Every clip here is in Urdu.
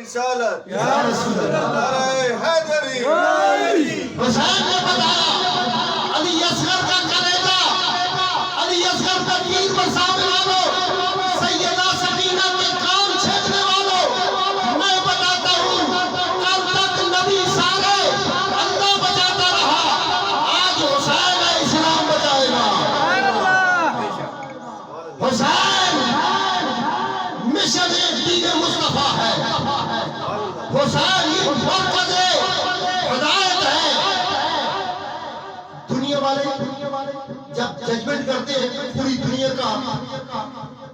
رسالت یا رسول اللہ نعرہ حیدری حسین نے بتایا علی اصغر کا کلیجہ، علی اصغر کا تیر برسانے والوں، سیدہ سکینہ کے کان چھیدنے والوں، میں بتاتا ہوں کل تک نبی سارے اللہ بچاتا رہا، آج حسین اسلام بچائے گا۔ حسین مشن دین مصطفیٰ ہے، حسین یہ مرکز ہدایت ہے۔ دنیا والے جب ججمنٹ کرتے ہیں پوری دنیا کا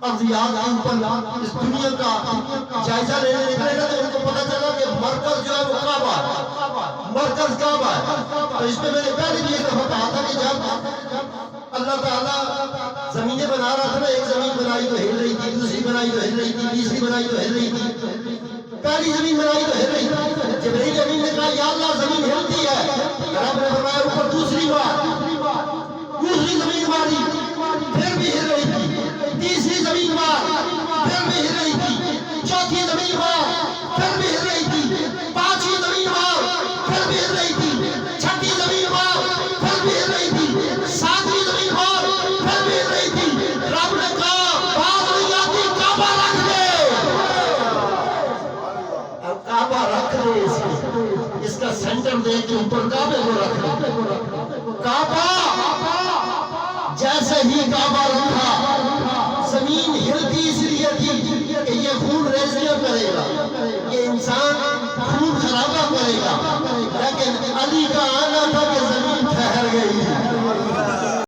ارضیات کے اوپر اس دنیا کا جائزہ لینے نکلے گا تو ان کو پتہ چلا کہ مرکز جو ہے وہ کعبہ ہے، مرکز کعبہ ہے۔ تو اس میں میں نے پہلے بھی ایک دفعہ کہا تھا کہ جب اللہ تعالیٰ زمینیں بنا رہا تھا نا، ایک زمین بنائی تو ہل رہی تھی، دوسری بنائی تو ہل رہی تھی، تیسری بنائی تو ہل رہی تھی، پہلی زمین بنائی تو ہل رہی تھی۔ جبرائیل امین نے کہا یا اللہ زمین ہلتی ہے، رب نے فرمایا اوپر دوسری بار دوسری زمین ماری، پھر بھی ہل رہی تھی، تیسری زمین مار پھر بھی ہل رہی تھی، چوتھی زمین مار پھر بھی ہل رہی تھی، پانچویں زمین مار پھر بھی ہل رہی تھی، چھٹی زمین مار پھر بھی ہل رہی تھی، ساتویں زمین مار پھر بھی ہل رہی تھی۔ رب نے کہا باز نہیں آتی، کعبہ رکھ دے، اب کعبہ رکھ دے، اس کا سینٹر دے کے اوپر کعبے کو رکھ دے۔ کعبہ جیسے ہی کعبہ رکھ